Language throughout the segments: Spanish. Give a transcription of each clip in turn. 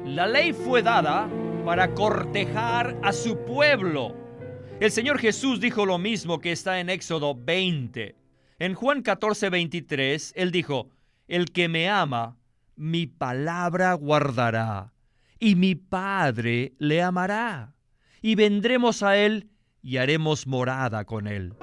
La ley fue dada para cortejar a su pueblo. El Señor Jesús dijo lo mismo que está en Éxodo 20. En Juan 14:23, Él dijo: el que me ama, mi palabra guardará, y mi Padre le amará, y vendremos a Él y haremos morada con Él.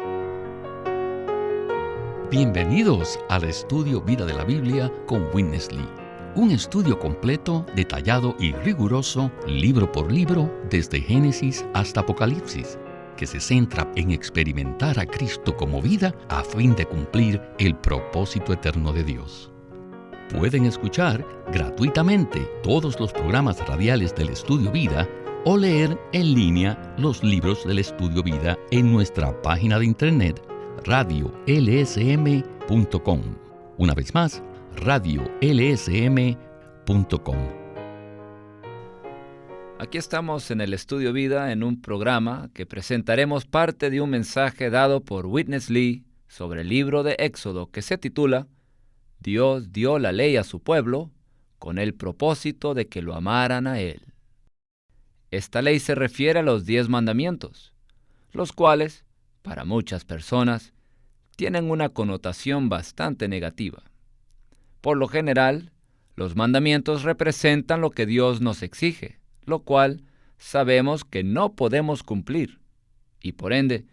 Bienvenidos al estudio Vida de la Biblia con Witness Lee. Un estudio completo, detallado y riguroso, libro por libro, desde Génesis hasta Apocalipsis, que se centra en experimentar a Cristo como vida a fin de cumplir el propósito eterno de Dios. Pueden escuchar gratuitamente todos los programas radiales del Estudio Vida o leer en línea los libros del Estudio Vida en nuestra página de internet radiolsm.com. Una vez más, radiolsm.com. Aquí estamos en el Estudio Vida en un programa que presentaremos parte de un mensaje dado por Witness Lee sobre el libro de Éxodo que se titula Dios dio la ley a su pueblo con el propósito de que lo amaran a Él. Esta ley se refiere a los 10 mandamientos, los cuales, para muchas personas, tienen una connotación bastante negativa. Por lo general, los mandamientos representan lo que Dios nos exige, lo cual sabemos que no podemos cumplir, y por ende,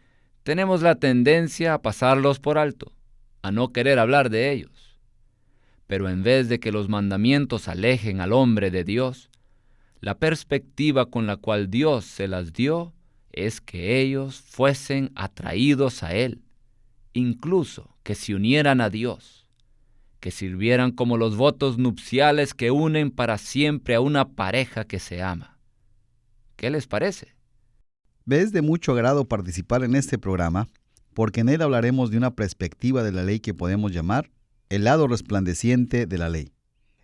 tenemos la tendencia a pasarlos por alto, a no querer hablar de ellos. Pero en vez de que los mandamientos alejen al hombre de Dios, la perspectiva con la cual Dios se las dio es que ellos fuesen atraídos a Él, incluso que se unieran a Dios, que sirvieran como los votos nupciales que unen para siempre a una pareja que se ama. ¿Qué les parece? Me es de mucho agrado participar en este programa, porque en él hablaremos de una perspectiva de la ley que podemos llamar el lado resplandeciente de la ley,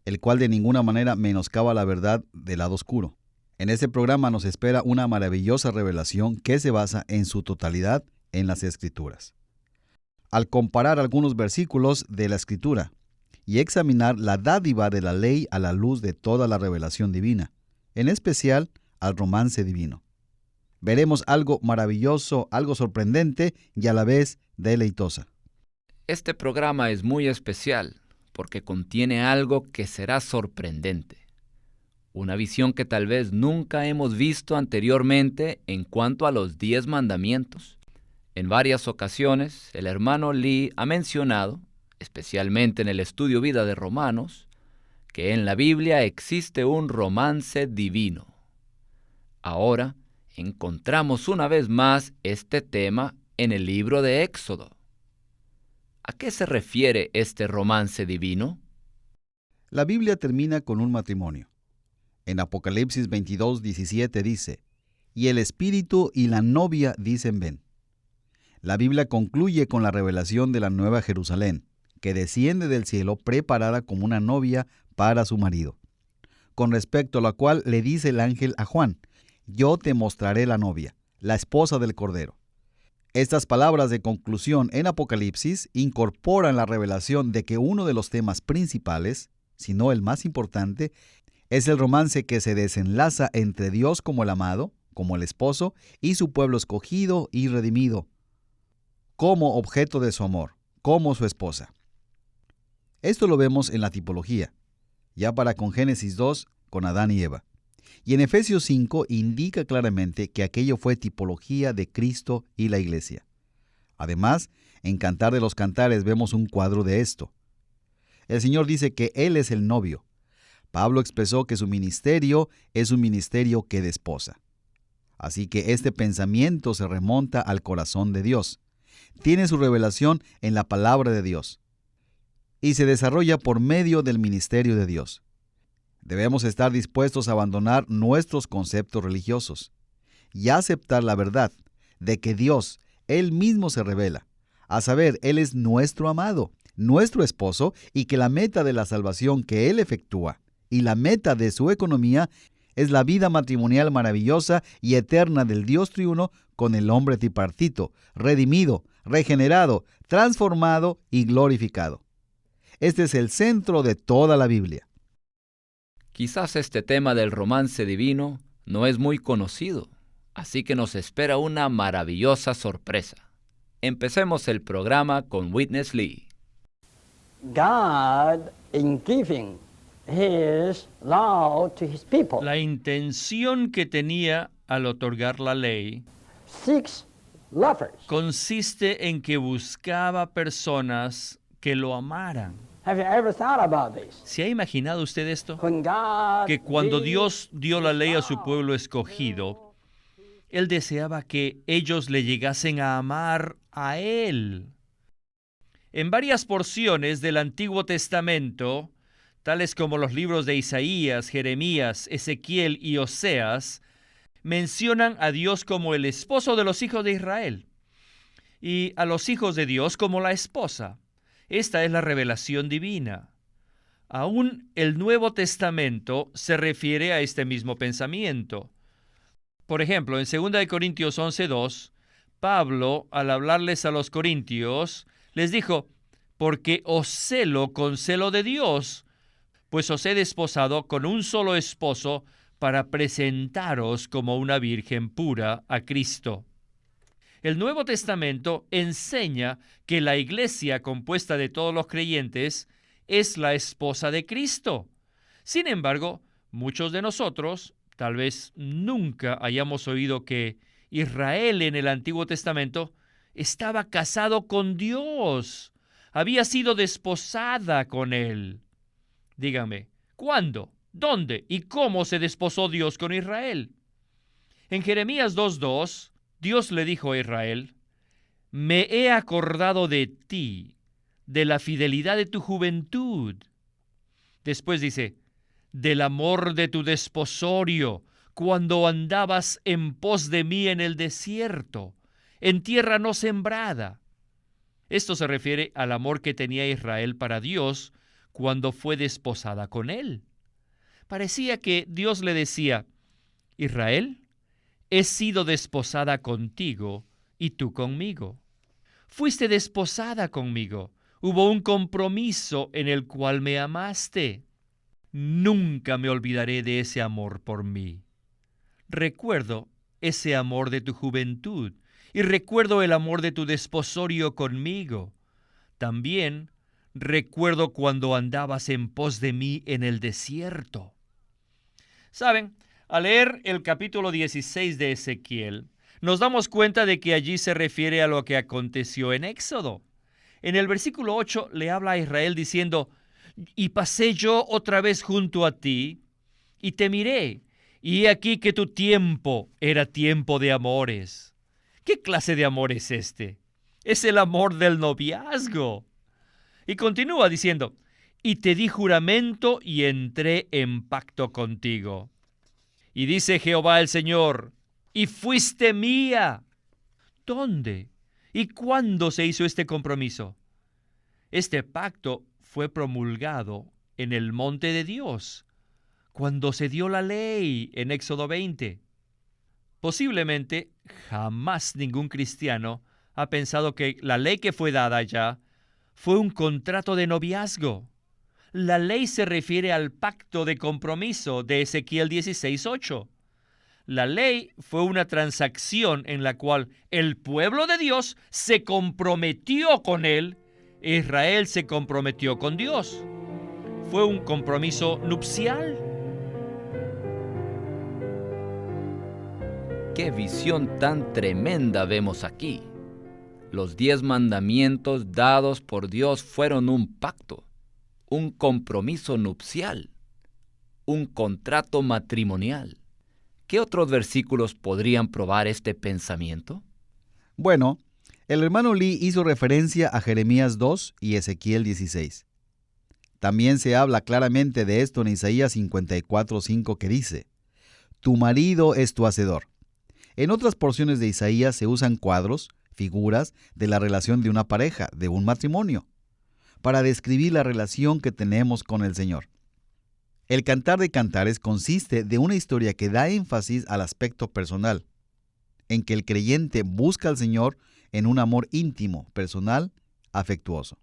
el cual de ninguna manera menoscaba la verdad del lado oscuro. En este programa nos espera una maravillosa revelación que se basa en su totalidad en las Escrituras. Al comparar algunos versículos de la Escritura y examinar la dádiva de la ley a la luz de toda la revelación divina, en especial al romance divino, veremos algo maravilloso, algo sorprendente y a la vez deleitosa. Este programa es muy especial porque contiene algo que será sorprendente. Una visión que tal vez nunca hemos visto anteriormente en cuanto a los 10 mandamientos. En varias ocasiones, el hermano Lee ha mencionado, especialmente en el Estudio Vida de Romanos, que en la Biblia existe un romance divino. Ahora, encontramos una vez más este tema en el libro de Éxodo. ¿A qué se refiere este romance divino? La Biblia termina con un matrimonio. En Apocalipsis 22:17 dice: y el espíritu y la novia dicen ven. La Biblia concluye con la revelación de la Nueva Jerusalén, que desciende del cielo preparada como una novia para su marido, con respecto a la cual le dice el ángel a Juan: yo te mostraré la novia, la esposa del Cordero. Estas palabras de conclusión en Apocalipsis incorporan la revelación de que uno de los temas principales, si no el más importante, es el romance que se desenlaza entre Dios como el amado, como el esposo, y su pueblo escogido y redimido, como objeto de su amor, como su esposa. Esto lo vemos en la tipología, ya para con Génesis 2, con Adán y Eva. Y en Efesios 5 indica claramente que aquello fue tipología de Cristo y la Iglesia. Además, en Cantar de los Cantares vemos un cuadro de esto. El Señor dice que Él es el novio. Pablo expresó que su ministerio es un ministerio que desposa. Así que este pensamiento se remonta al corazón de Dios. Tiene su revelación en la palabra de Dios y se desarrolla por medio del ministerio de Dios. Debemos estar dispuestos a abandonar nuestros conceptos religiosos y aceptar la verdad de que Dios, Él mismo se revela. A saber, Él es nuestro amado, nuestro esposo, y que la meta de la salvación que Él efectúa y la meta de su economía es la vida matrimonial maravillosa y eterna del Dios triuno con el hombre tripartito, redimido, regenerado, transformado y glorificado. Este es el centro de toda la Biblia. Quizás este tema del romance divino no es muy conocido, así que nos espera una maravillosa sorpresa. Empecemos el programa con Witness Lee. God, in giving His law to His people, La intención que tenía al otorgar la ley seeks lovers. consiste en que buscaba personas que lo amaran. Have you ever thought about this? ¿Se ha imaginado usted esto? When God Que cuando gave Dios dio la ley a su pueblo escogido, Él deseaba que ellos le llegasen a amar a Él. En varias porciones del Antiguo Testamento, tales como los libros de Isaías, Jeremías, Ezequiel y Oseas, mencionan a Dios como el esposo de los hijos de Israel y a los hijos de Dios como la esposa. Esta es la revelación divina. Aún el Nuevo Testamento se refiere a este mismo pensamiento. Por ejemplo, en 2 Corintios 11:2, Pablo, al hablarles a los corintios, les dijo: «Porque os celo con celo de Dios, pues os he desposado con un solo esposo para presentaros como una virgen pura a Cristo». El Nuevo Testamento enseña que la iglesia compuesta de todos los creyentes es la esposa de Cristo. Sin embargo, muchos de nosotros tal vez nunca hayamos oído que Israel en el Antiguo Testamento estaba casado con Dios, había sido desposada con Él. Dígame, ¿cuándo, dónde y cómo se desposó Dios con Israel? En Jeremías 2:2, Dios le dijo a Israel: «Me he acordado de ti, de la fidelidad de tu juventud». Después dice: «Del amor de tu desposorio, cuando andabas en pos de mí en el desierto, en tierra no sembrada». Esto se refiere al amor que tenía Israel para Dios cuando fue desposada con Él. Parecía que Dios le decía: «Israel, he sido desposada contigo y tú conmigo. Fuiste desposada conmigo. Hubo un compromiso en el cual me amaste. Nunca me olvidaré de ese amor por mí. Recuerdo ese amor de tu juventud y recuerdo el amor de tu desposorio conmigo. También recuerdo cuando andabas en pos de mí en el desierto». ¿Saben? Al leer el capítulo 16 de Ezequiel, nos damos cuenta de que allí se refiere a lo que aconteció en Éxodo. En el versículo 8 le habla a Israel diciendo: «Y pasé yo otra vez junto a ti, y te miré, y he aquí que tu tiempo era tiempo de amores». ¿Qué clase de amor es este? Es el amor del noviazgo. Y continúa diciendo: «Y te di juramento y entré en pacto contigo. Y dice Jehová el Señor: y fuiste mía». ¿Dónde y cuándo se hizo este compromiso? Este pacto fue promulgado en el monte de Dios, cuando se dio la ley en Éxodo 20. Posiblemente jamás ningún cristiano ha pensado que la ley que fue dada allá fue un contrato de noviazgo. La ley se refiere al pacto de compromiso de Ezequiel 16:8. La ley fue una transacción en la cual el pueblo de Dios se comprometió con Él, e Israel se comprometió con Dios. Fue un compromiso nupcial. ¡Qué visión tan tremenda vemos aquí! Los 10 mandamientos dados por Dios fueron un pacto, un compromiso nupcial, un contrato matrimonial. ¿Qué otros versículos podrían probar este pensamiento? Bueno, el hermano Lee hizo referencia a Jeremías 2 y Ezequiel 16. También se habla claramente de esto en Isaías 54:5, que dice: «Tu marido es tu hacedor». En otras porciones de Isaías se usan cuadros, figuras de la relación de una pareja, de un matrimonio, para describir la relación que tenemos con el Señor. El Cantar de Cantares consiste de una historia que da énfasis al aspecto personal, en que el creyente busca al Señor en un amor íntimo, personal, afectuoso.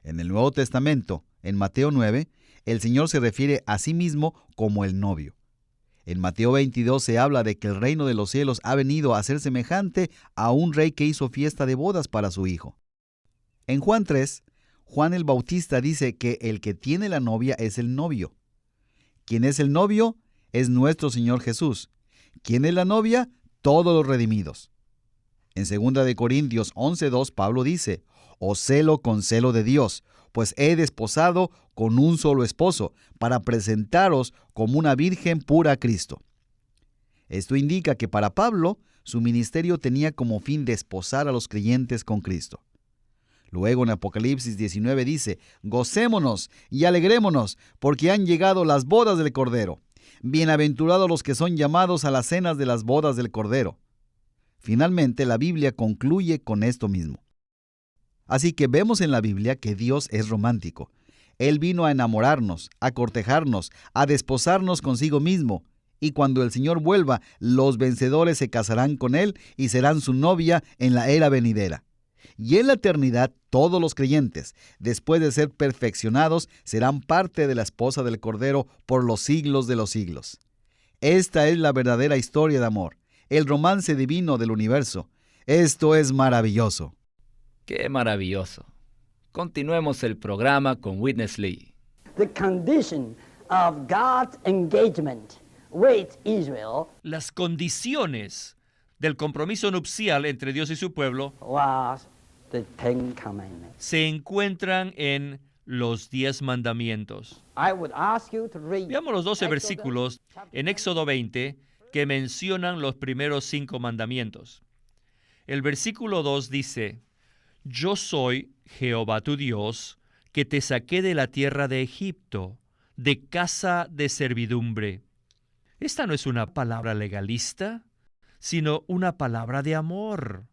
En el Nuevo Testamento, en Mateo 9, el Señor se refiere a sí mismo como el novio. En Mateo 22 se habla de que el reino de los cielos ha venido a ser semejante a un rey que hizo fiesta de bodas para su hijo. En Juan 3, Juan el Bautista dice que el que tiene la novia es el novio. ¿Quién es el novio? Es nuestro Señor Jesús. ¿Quién es la novia? Todos los redimidos. En 2 de Corintios 11:2 Pablo dice: «Os celo con celo de Dios, pues he desposado con un solo esposo, para presentaros como una virgen pura a Cristo». Esto indica que para Pablo, su ministerio tenía como fin desposar a los creyentes con Cristo. Luego en Apocalipsis 19 dice: «Gocémonos y alegrémonos, porque han llegado las bodas del Cordero. Bienaventurados los que son llamados a las cenas de las bodas del Cordero». Finalmente, la Biblia concluye con esto mismo. Así que vemos en la Biblia que Dios es romántico. Él vino a enamorarnos, a cortejarnos, a desposarnos consigo mismo. Y cuando el Señor vuelva, los vencedores se casarán con Él y serán su novia en la era venidera. Y en la eternidad, todos los creyentes, después de ser perfeccionados, serán parte de la esposa del Cordero por los siglos de los siglos. Esta es la verdadera historia de amor, el romance divino del universo. Esto es maravilloso. ¡Qué maravilloso! Continuemos el programa con Witness Lee. The condition of God's engagement with Israel Las condiciones del compromiso nupcial entre Dios y su pueblo was the Ten Commandments. se encuentran en los 10 mandamientos. I would ask you to read Veamos los 12 Exodus versículos en Éxodo 20 que mencionan los primeros 5 mandamientos. El versículo 2 dice: «Yo soy Jehová tu Dios, que te saqué de la tierra de Egipto, de casa de servidumbre». Esta no es una palabra legalista, sino una palabra de amor,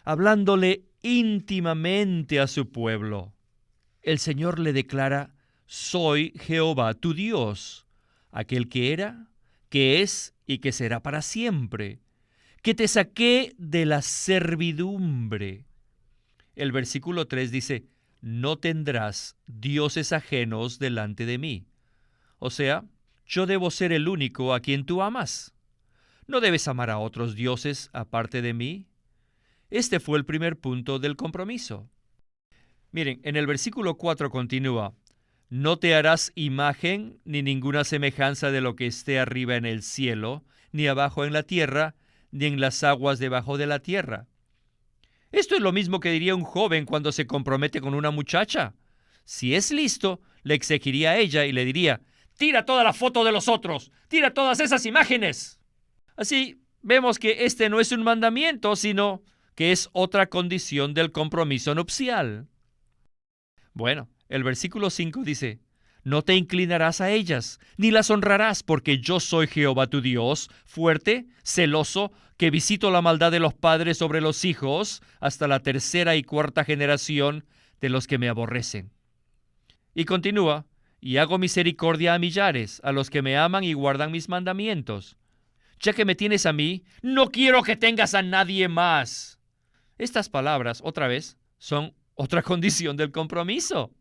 hablándole íntimamente a su pueblo. El Señor le declara: «Soy Jehová tu Dios, aquel que era, que es y que será para siempre, que te saqué de la servidumbre». El versículo 3 dice: «No tendrás dioses ajenos delante de mí». O sea, yo debo ser el único a quien tú amas. No debes amar a otros dioses aparte de mí. Este fue el primer punto del compromiso. Miren, en el versículo 4 continúa: «No te harás imagen ni ninguna semejanza de lo que esté arriba en el cielo, ni abajo en la tierra, ni en las aguas debajo de la tierra». Esto es lo mismo que diría un joven cuando se compromete con una muchacha. Si es listo, le exigiría a ella y le diría: «Tira toda la foto de los otros, tira todas esas imágenes». Así, vemos que este no es un mandamiento, sino que es otra condición del compromiso nupcial. Bueno, el versículo 5 dice: «No te inclinarás a ellas, ni las honrarás, porque yo soy Jehová tu Dios, fuerte, celoso, que visito la maldad de los padres sobre los hijos, hasta la 3ª y 4ª generación de los que me aborrecen». Y continúa: «Y hago misericordia a millares, a los que me aman y guardan mis mandamientos. Ya que me tienes a mí, no quiero que tengas a nadie más». Estas palabras, otra vez, son otra condición del compromiso.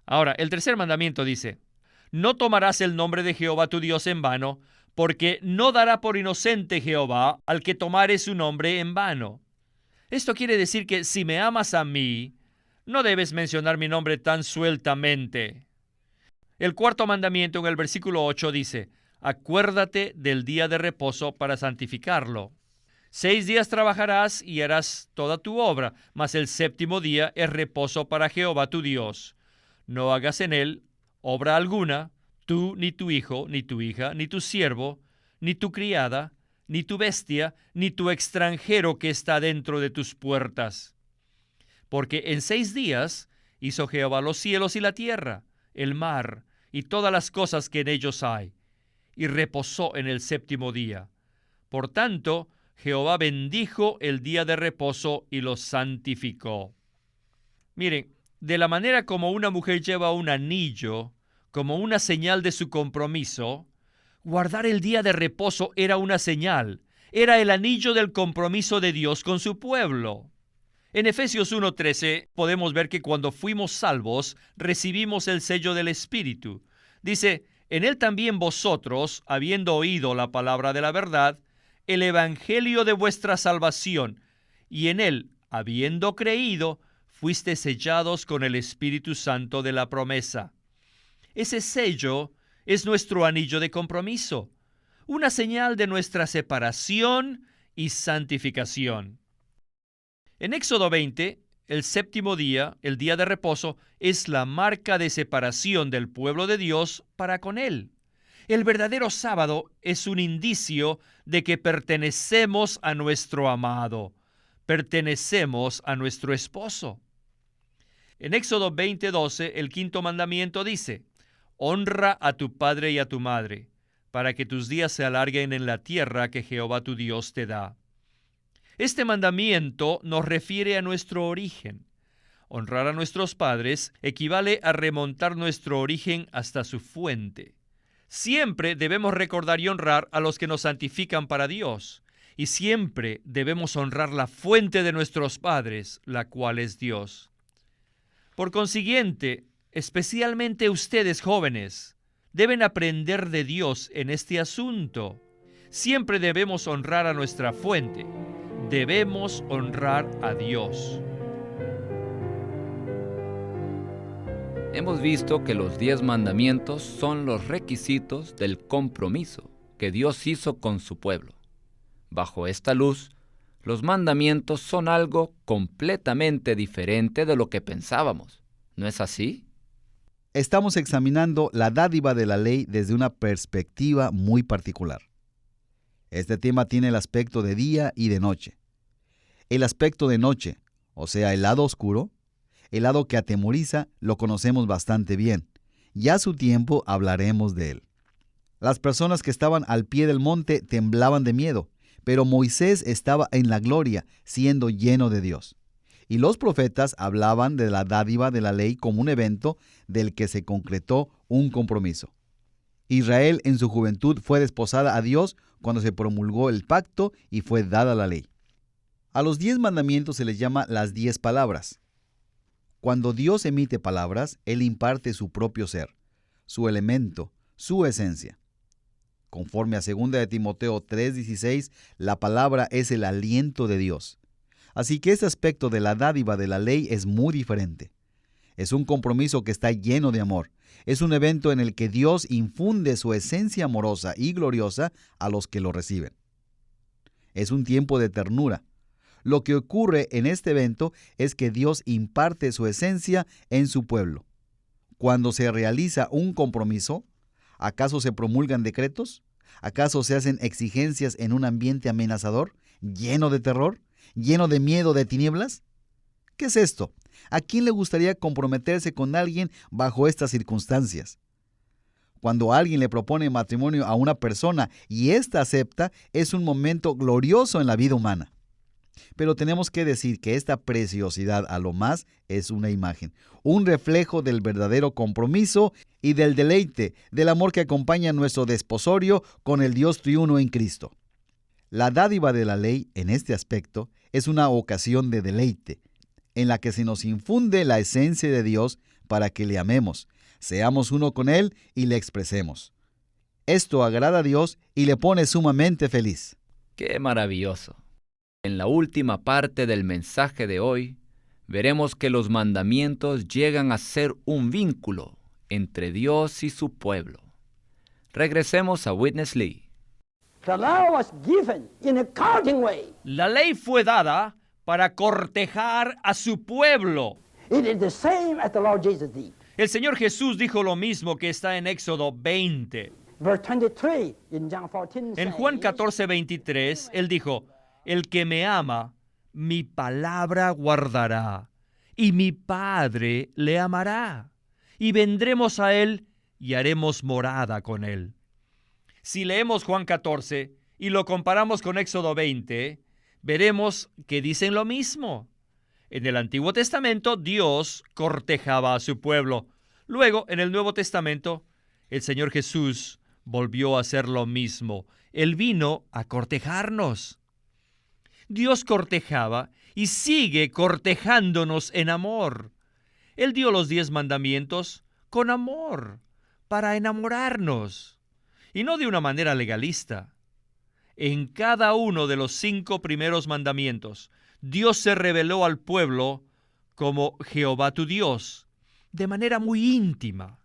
Ahora, el 3er mandamiento dice: «No tomarás el nombre de Jehová tu Dios en vano, porque no dará por inocente Jehová al que tomare su nombre en vano». Esto quiere decir que si me amas a mí, no debes mencionar mi nombre tan sueltamente. El 4º mandamiento en el versículo 8 dice: «Acuérdate del día de reposo para santificarlo. 6 días trabajarás y harás toda tu obra, mas el 7º día es reposo para Jehová tu Dios. No hagas en él obra alguna, tú, ni tu hijo, ni tu hija, ni tu siervo, ni tu criada, ni tu bestia, ni tu extranjero que está dentro de tus puertas. Porque en 6 días hizo Jehová los cielos y la tierra, el mar, y todas las cosas que en ellos hay, y reposó en el 7º día. Por tanto, Jehová bendijo el día de reposo y lo santificó». Miren, de la manera como una mujer lleva un anillo como una señal de su compromiso, guardar el día de reposo era una señal, era el anillo del compromiso de Dios con su pueblo. En Efesios 1:13 podemos ver que cuando fuimos salvos, recibimos el sello del Espíritu, Dice, en él también vosotros, habiendo oído la palabra de la verdad, el evangelio de vuestra salvación, y en él, habiendo creído, fuiste sellados con el Espíritu Santo de la promesa. Ese sello es nuestro anillo de compromiso, una señal de nuestra separación y santificación. En Éxodo 20, el séptimo día, el día de reposo, es la marca de separación del pueblo de Dios para con Él. El verdadero sábado es un indicio de que pertenecemos a nuestro amado, pertenecemos a nuestro esposo. En Éxodo 20:12, el quinto mandamiento dice, honra a tu padre y a tu madre, para que tus días se alarguen en la tierra que Jehová tu Dios te da. Este mandamiento nos refiere a nuestro origen. Honrar a nuestros padres equivale a remontar nuestro origen hasta su fuente. Siempre debemos recordar y honrar a los que nos santifican para Dios, y siempre debemos honrar la fuente de nuestros padres, la cual es Dios. Por consiguiente, especialmente ustedes jóvenes, deben aprender de Dios en este asunto. Siempre debemos honrar a nuestra fuente. Debemos honrar a Dios. Hemos visto que los 10 mandamientos son los requisitos del compromiso que Dios hizo con su pueblo. Bajo esta luz, los mandamientos son algo completamente diferente de lo que pensábamos. ¿No es así? Estamos examinando la dádiva de la ley desde una perspectiva muy particular. Este tema tiene el aspecto de día y de noche. El aspecto de noche, o sea, el lado oscuro, el lado que atemoriza, lo conocemos bastante bien. Ya a su tiempo hablaremos de él. Las personas que estaban al pie del monte temblaban de miedo, pero Moisés estaba en la gloria, siendo lleno de Dios. Y los profetas hablaban de la dádiva de la ley como un evento del que se concretó un compromiso. Israel en su juventud fue desposada a Dios cuando se promulgó el pacto y fue dada la ley. A los 10 mandamientos se les llama las 10 palabras. Cuando Dios emite palabras, Él imparte su propio ser, su elemento, su esencia. Conforme a 2 de Timoteo 3:16, la palabra es el aliento de Dios. Así que este aspecto de la dádiva de la ley es muy diferente. Es un compromiso que está lleno de amor. Es un evento en el que Dios infunde su esencia amorosa y gloriosa a los que lo reciben. Es un tiempo de ternura. Lo que ocurre en este evento es que Dios imparte su esencia en su pueblo. Cuando se realiza un compromiso, ¿acaso se promulgan decretos? ¿Acaso se hacen exigencias en un ambiente amenazador, lleno de terror, lleno de miedo, de tinieblas? ¿Qué es esto? ¿A quién le gustaría comprometerse con alguien bajo estas circunstancias? Cuando alguien le propone matrimonio a una persona y ésta acepta, es un momento glorioso en la vida humana. Pero tenemos que decir que esta preciosidad a lo más es una imagen, un reflejo del verdadero compromiso y del deleite, del amor que acompaña nuestro desposorio con el Dios triuno en Cristo. La dádiva de la ley, en este aspecto, es una ocasión de deleite, en la que se nos infunde la esencia de Dios para que le amemos, seamos uno con Él y le expresemos. Esto agrada a Dios y le pone sumamente feliz. ¡Qué maravilloso! En la última parte del mensaje de hoy, veremos que los mandamientos llegan a ser un vínculo entre Dios y su pueblo. Regresemos a Witness Lee. The law was given in a courting way. La ley fue dada para cortejar a su pueblo. It is the same as the Lord Jesus did. El Señor Jesús dijo lo mismo que está en Éxodo 20. Verse 23 in John 14 En Juan says, 14:23, Él dijo, el que me ama, mi palabra guardará, y mi Padre le amará, y vendremos a Él y haremos morada con Él. Si leemos Juan 14 y lo comparamos con Éxodo 20, veremos que dicen lo mismo. En el Antiguo Testamento, Dios cortejaba a su pueblo. Luego, en el Nuevo Testamento, el Señor Jesús volvió a hacer lo mismo. Él vino a cortejarnos. Dios cortejaba y sigue cortejándonos en amor. Él dio los 10 mandamientos con amor, para enamorarnos, y no de una manera legalista. En cada uno de los 5 primeros mandamientos, Dios se reveló al pueblo como Jehová tu Dios, de manera muy íntima.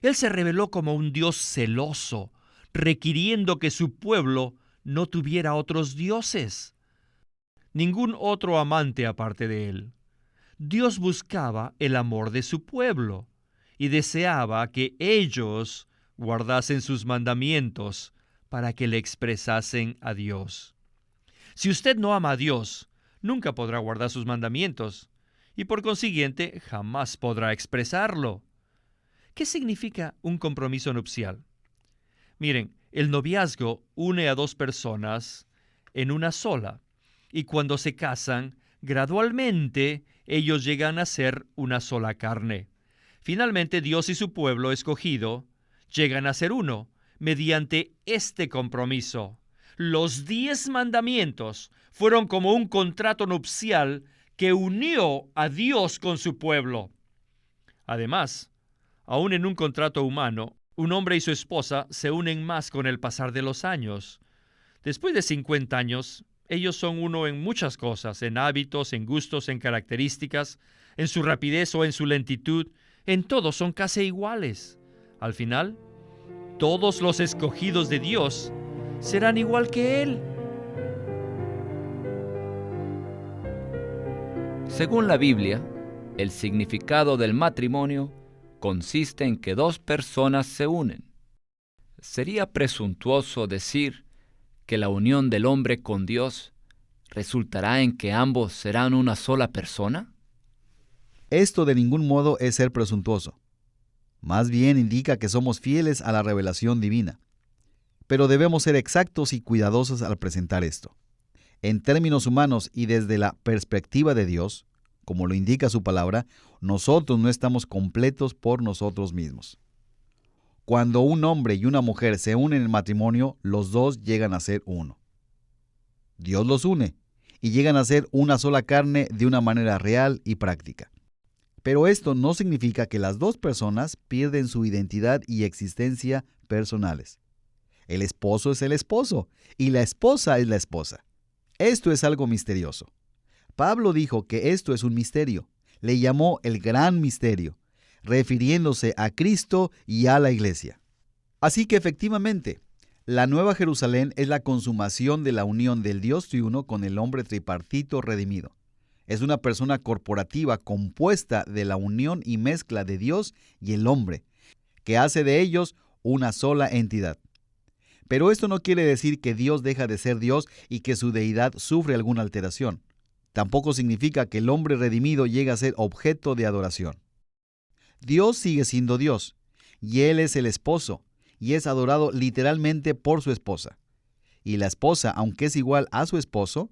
Él se reveló como un Dios celoso, requiriendo que su pueblo no tuviera otros dioses, ningún otro amante aparte de él. Dios buscaba el amor de su pueblo y deseaba que ellos guardasen sus mandamientos para que le expresasen a Dios. Si usted no ama a Dios, nunca podrá guardar sus mandamientos y por consiguiente jamás podrá expresarlo. ¿Qué significa un compromiso nupcial? Miren, el noviazgo une a 2 personas en una sola, y cuando se casan, gradualmente ellos llegan a ser una sola carne. Finalmente, Dios y su pueblo escogido llegan a ser uno mediante este compromiso. Los 10 mandamientos fueron como un contrato nupcial que unió a Dios con su pueblo. Además, aún en un contrato humano, un hombre y su esposa se unen más con el pasar de los años. Después de 50 años, ellos son uno en muchas cosas, en hábitos, en gustos, en características, en su rapidez o en su lentitud. En todo son casi iguales. Al final, todos los escogidos de Dios serán igual que Él. Según la Biblia, el significado del matrimonio consiste en que 2 personas se unen. ¿Sería presuntuoso decir que la unión del hombre con Dios resultará en que ambos serán una sola persona? Esto de ningún modo es ser presuntuoso. Más bien indica que somos fieles a la revelación divina. Pero debemos ser exactos y cuidadosos al presentar esto. En términos humanos y desde la perspectiva de Dios, como lo indica su palabra, nosotros no estamos completos por nosotros mismos. Cuando un hombre y una mujer se unen en matrimonio, los 2 llegan a ser uno. Dios los une y llegan a ser una sola carne de una manera real y práctica. Pero esto no significa que las 2 personas pierden su identidad y existencia personales. El esposo es el esposo y la esposa es la esposa. Esto es algo misterioso. Pablo dijo que esto es un misterio. Le llamó el gran misterio, refiriéndose a Cristo y a la iglesia. Así que efectivamente, la Nueva Jerusalén es la consumación de la unión del Dios triuno con el hombre tripartito redimido. Es una persona corporativa compuesta de la unión y mezcla de Dios y el hombre, que hace de ellos una sola entidad. Pero esto no quiere decir que Dios deja de ser Dios y que su deidad sufre alguna alteración. Tampoco significa que el hombre redimido llegue a ser objeto de adoración. Dios sigue siendo Dios, y Él es el esposo, y es adorado literalmente por su esposa. Y la esposa, aunque es igual a su esposo,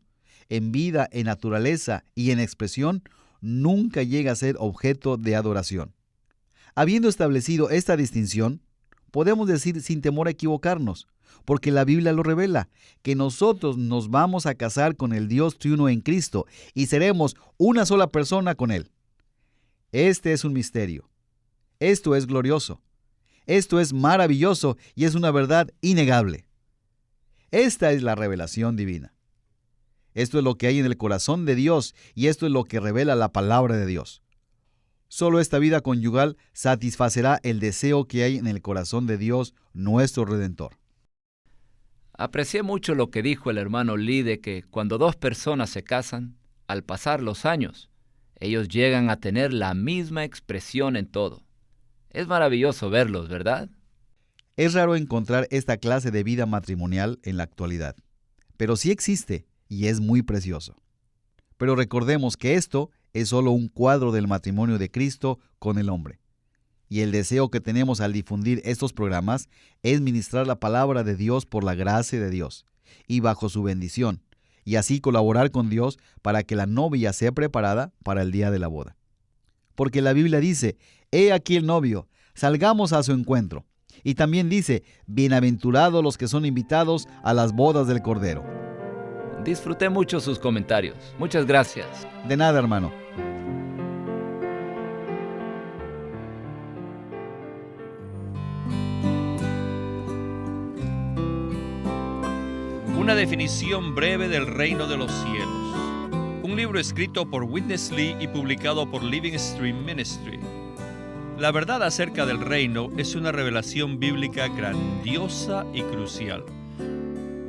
en vida, en naturaleza y en expresión, nunca llega a ser objeto de adoración. Habiendo establecido esta distinción, podemos decir sin temor a equivocarnos, porque la Biblia lo revela, que nosotros nos vamos a casar con el Dios triuno en Cristo y seremos una sola persona con Él. Este es un misterio. Esto es glorioso. Esto es maravilloso y es una verdad innegable. Esta es la revelación divina. Esto es lo que hay en el corazón de Dios y esto es lo que revela la palabra de Dios. Solo esta vida conyugal satisfacerá el deseo que hay en el corazón de Dios, nuestro Redentor. Aprecié mucho lo que dijo el hermano Lee de que cuando 2 personas se casan, al pasar los años, ellos llegan a tener la misma expresión en todo. Es maravilloso verlos, ¿verdad? Es raro encontrar esta clase de vida matrimonial en la actualidad, pero sí existe y es muy precioso. Pero recordemos que esto es solo un cuadro del matrimonio de Cristo con el hombre. Y el deseo que tenemos al difundir estos programas es ministrar la palabra de Dios por la gracia de Dios y bajo su bendición, y así colaborar con Dios para que la novia sea preparada para el día de la boda. Porque la Biblia dice, «He aquí el novio, salgamos a su encuentro». Y también dice, «Bienaventurados los que son invitados a las bodas del Cordero». Disfruté mucho sus comentarios. Muchas gracias. De nada, hermano. Una definición breve del reino de los cielos. Un libro escrito por Witness Lee y publicado por Living Stream Ministry. La verdad acerca del reino es una revelación bíblica grandiosa y crucial.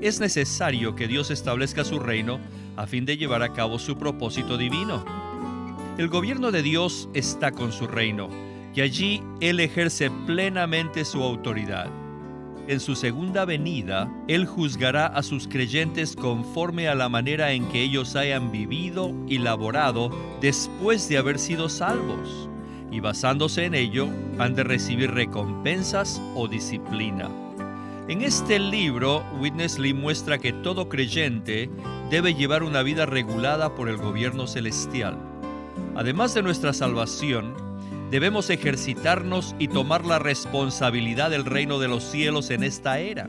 Es necesario que Dios establezca su reino a fin de llevar a cabo su propósito divino. El gobierno de Dios está con su reino, y allí Él ejerce plenamente su autoridad. En su segunda venida, Él juzgará a sus creyentes conforme a la manera en que ellos hayan vivido y laborado después de haber sido salvos, y basándose en ello, han de recibir recompensas o disciplina. En este libro, Witness Lee muestra que todo creyente debe llevar una vida regulada por el gobierno celestial. Además de nuestra salvación, debemos ejercitarnos y tomar la responsabilidad del reino de los cielos en esta era.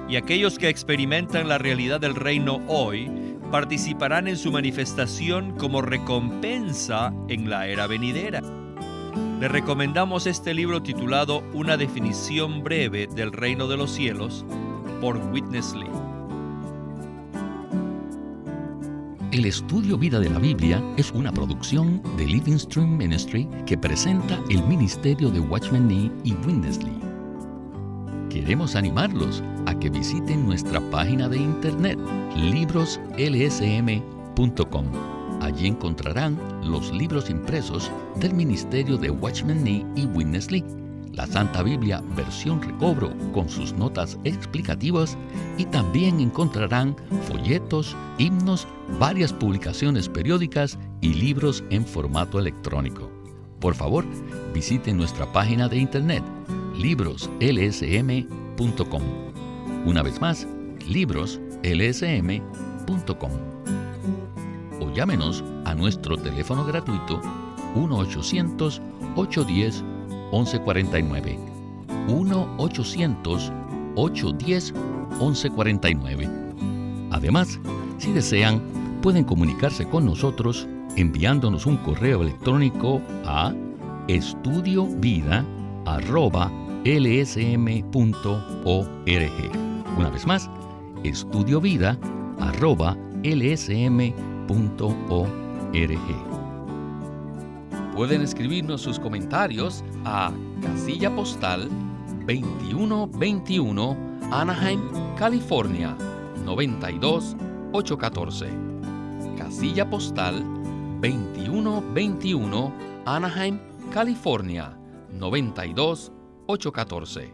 Y aquellos que experimentan la realidad del reino hoy participarán en su manifestación como recompensa en la era venidera. Le recomendamos este libro titulado Una definición breve del reino de los cielos por Witness Lee. El estudio Vida de la Biblia es una producción de Living Stream Ministry que presenta el ministerio de Watchman Nee y Witness Lee. Queremos animarlos a que visiten nuestra página de internet libroslsm.com. Allí encontrarán los libros impresos del ministerio de Watchman Nee y Witness Lee, la Santa Biblia versión recobro con sus notas explicativas, y también encontrarán folletos, himnos, varias publicaciones periódicas y libros en formato electrónico. Por favor, visiten nuestra página de internet libroslsm.com. Una vez más, libroslsm.com. O llámenos a nuestro teléfono gratuito 1-800-810-1149. 1-800-810-1149. Además, si desean, pueden comunicarse con nosotros enviándonos un correo electrónico a estudiovida@lsm.org. Una vez más, estudiovida@lsm.org. Pueden escribirnos sus comentarios a Casilla Postal 2121, Anaheim, California 92814. Casilla Postal 2121, Anaheim, California 92814.